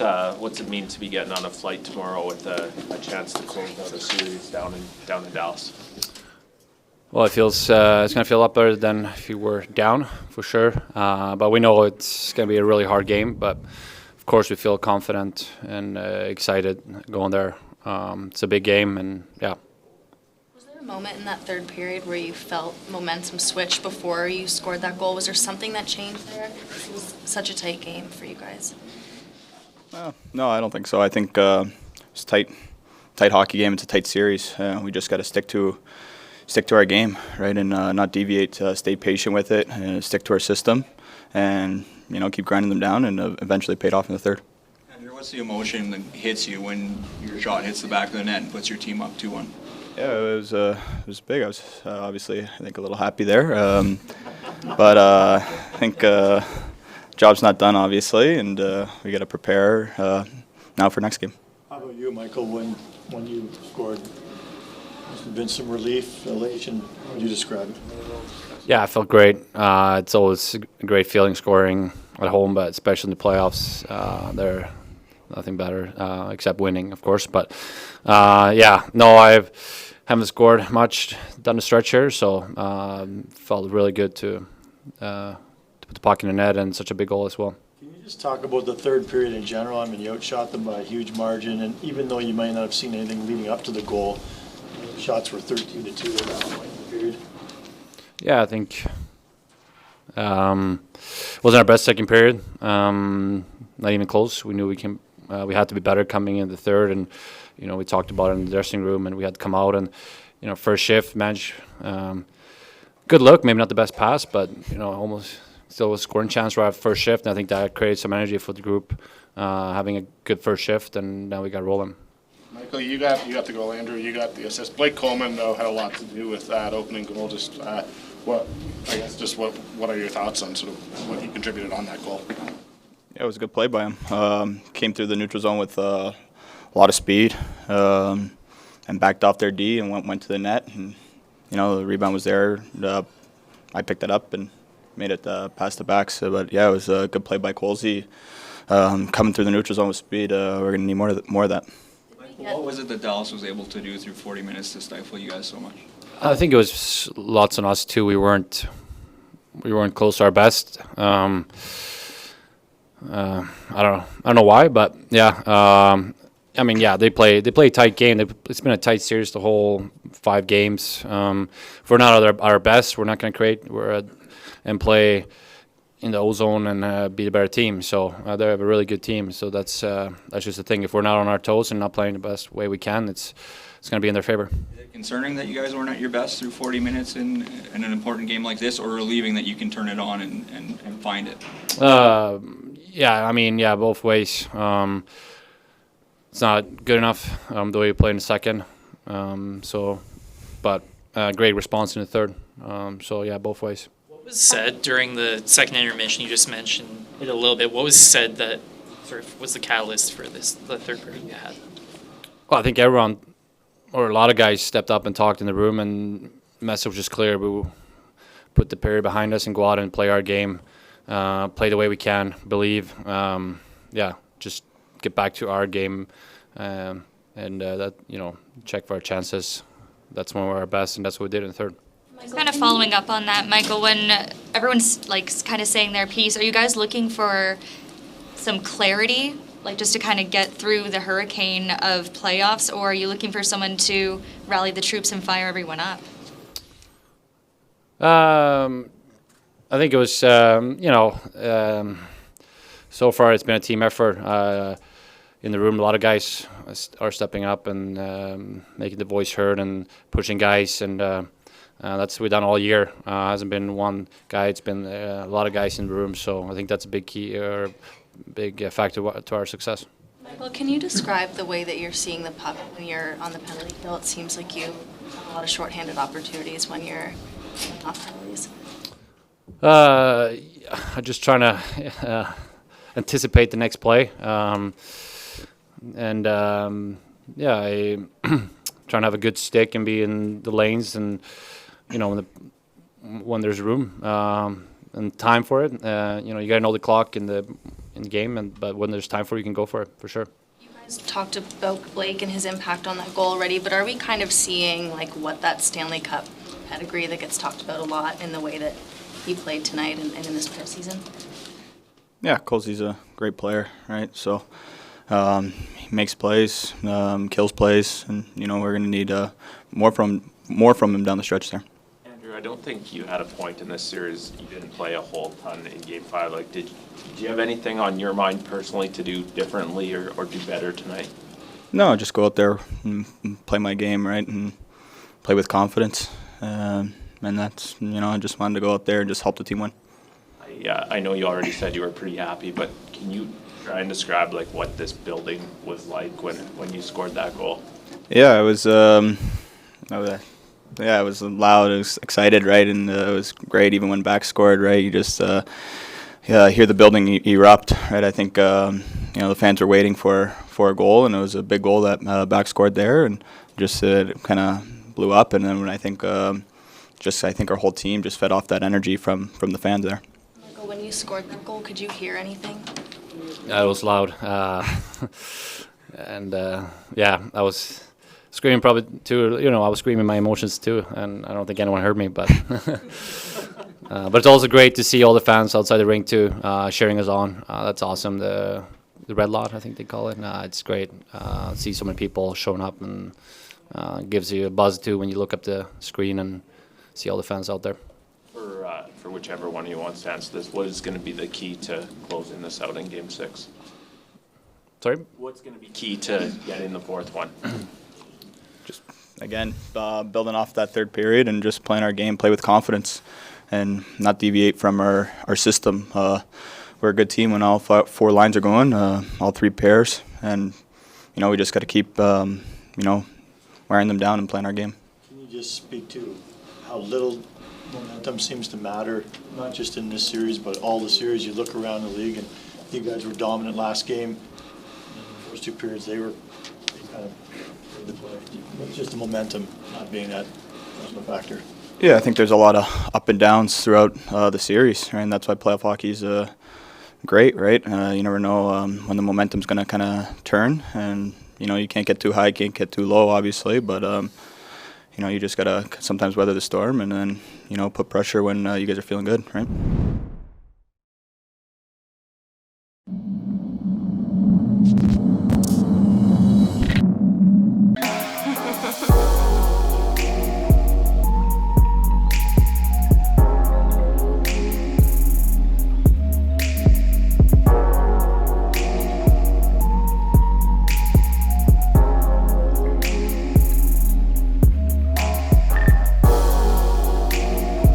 What's it mean to be getting on a flight tomorrow with a chance to close out a series down in Dallas? Well, it feels it's going to feel a lot better than if you were down, for sure. But we know it's going to be a really hard game. But of course, we feel confident and excited going there. It's a big game, and yeah. Was there a moment in that third period where you felt momentum switch before you scored that goal? Was there something that changed there? It was such a tight game for you guys. No, I don't think so. I think it's a tight hockey game. It's a tight series. We just got to stick to our game, right, and not deviate. Stay patient with it, and stick to our system, and keep grinding them down, and eventually paid off in the third. Andrew, what's the emotion that hits you when your shot hits the back of the net and puts your team up 2-1? Yeah, it was big. I was obviously, I think, a little happy there, but I think job's not done, obviously, and we got to prepare now for next game. How about you, Michael? When you scored, must have been some relief, elation. How would you describe it? Yeah, I felt great. It's always a great feeling scoring at home, but especially in the playoffs, they're nothing better except winning, of course. But I haven't scored much down the stretch here, so felt really good to put the puck in the net and such a big goal as well. Can you just talk about the third period in general? I mean, you outshot them by a huge margin, and even though you might not have seen anything leading up to the goal, shots were 13-2 at that point in the period. Yeah, I think wasn't our best second period. Not even close. We knew we had to be better coming in the third, and we talked about it in the dressing room, and we had to come out and first shift, manage. Good look, maybe not the best pass, but almost still a scoring chance right at first shift. And I think that created some energy for the group, having a good first shift, and now we got rolling. Michael, you got the goal. Andrew, you got the assist. Blake Coleman, though, had a lot to do with that opening goal. Just what are your thoughts on sort of what he contributed on that goal? Yeah, it was a good play by him. Came through the neutral zone with a lot of speed, and backed off their D and went to the net. And the rebound was there. I picked it up and made it past the backs. But yeah, it was a good play by Colsey. Coming through the neutral zone with speed. We're gonna need more of that. What was it that Dallas was able to do through 40 minutes to stifle you guys so much? I think it was lots on us too. We weren't close to our best. I don't know why, but yeah. They play a tight game. It's been a tight series the whole 5 games. If we're not at our best, we're not going to create. And play in the O-zone and be the better team. So they have a really good team. So that's just the thing. If we're not on our toes and not playing the best way we can, it's going to be in their favor. Is it concerning that you guys weren't at your best through 40 minutes in an important game like this, or relieving that you can turn it on and find it? Both ways. It's not good enough the way we played in the second. But great response in the third. Both ways. What was said during the second intermission? You just mentioned it a little bit. What was said that sort of was the catalyst for the third period you had? Well, I think everyone, or a lot of guys, stepped up and talked in the room, and the message was just clear. We will put the period behind us and go out and play our game, play the way we can, believe. Just get back to our game, and check for our chances. That's when we're our best, and that's what we did in the third. Kind of following up on that, Michael, when everyone's kind of saying their piece, are you guys looking for some clarity, just to kind of get through the hurricane of playoffs, or are you looking for someone to rally the troops and fire everyone up? I think it was, so far it's been a team effort. In the room, a lot of guys are stepping up and making the voice heard and pushing guys, and that's what we've done all year. Hasn't been one guy; it's been a lot of guys in the room. So I think that's a big key or big factor to our success. Michael, can you describe the way that you're seeing the puck when you're on the penalty kill? It seems like you have a lot of shorthanded opportunities when you're off penalties. I'm just trying to anticipate the next play. I trying to have a good stick and be in the lanes, and when there's room and time for it. You got to know the clock and in the game, but when there's time for it, you can go for it, for sure. You guys talked about Blake and his impact on that goal already, but are we kind of seeing like what that Stanley Cup pedigree that gets talked about a lot in the way that he played tonight and in this postseason? Yeah, Colsey's a great player, right? So he makes plays, kills plays, and we're going to need more from him down the stretch there. Andrew, I don't think you had a point in this series. You didn't play a whole ton in Game 5. Like, did you have anything on your mind personally to do differently or do better tonight? No, just go out there and play my game, right, and play with confidence. And that's, I just wanted to go out there and just help the team win. I know you already said you were pretty happy, but can you try and describe like what this building was like when you scored that goal? Yeah, it was. Yeah, it was loud. It was excited, right, and it was great. Even when Back scored, right, you just hear the building erupt, right. I think the fans were waiting for a goal, and it was a big goal that Back scored there, and just it kind of blew up. And then when I think our whole team just fed off that energy from the fans there. Michael, when you scored that goal, could you hear anything? Yeah, it was loud, and I was screaming probably too. I was screaming my emotions too, and I don't think anyone heard me. But but it's also great to see all the fans outside the rink too, cheering us on. That's awesome. The red lot, I think they call it. It's great. See so many people showing up, and gives you a buzz too when you look up the screen and see all the fans out there. For whichever one of you wants to answer this, what is going to be the key to closing this out in Game 6? Sorry? What's going to be key to getting the fourth one? Just again building off that third period and just playing our game, play with confidence, and not deviate from our system. We're a good team when all four lines are going, all three pairs, and we just got to keep wearing them down and playing our game. Can you just speak to how little momentum seems to matter, not just in this series, but all the series? You look around the league, and you guys were dominant last game. In the first two periods, they kind of played the play. It's just the momentum not being that much of a factor. Yeah, I think there's a lot of up and downs throughout the series, right? And that's why playoff hockey is great, right? You never know when the momentum's going to kind of turn, and you can't get too high, can't get too low, obviously, but you just got to sometimes weather the storm and then put pressure when you guys are feeling good, right?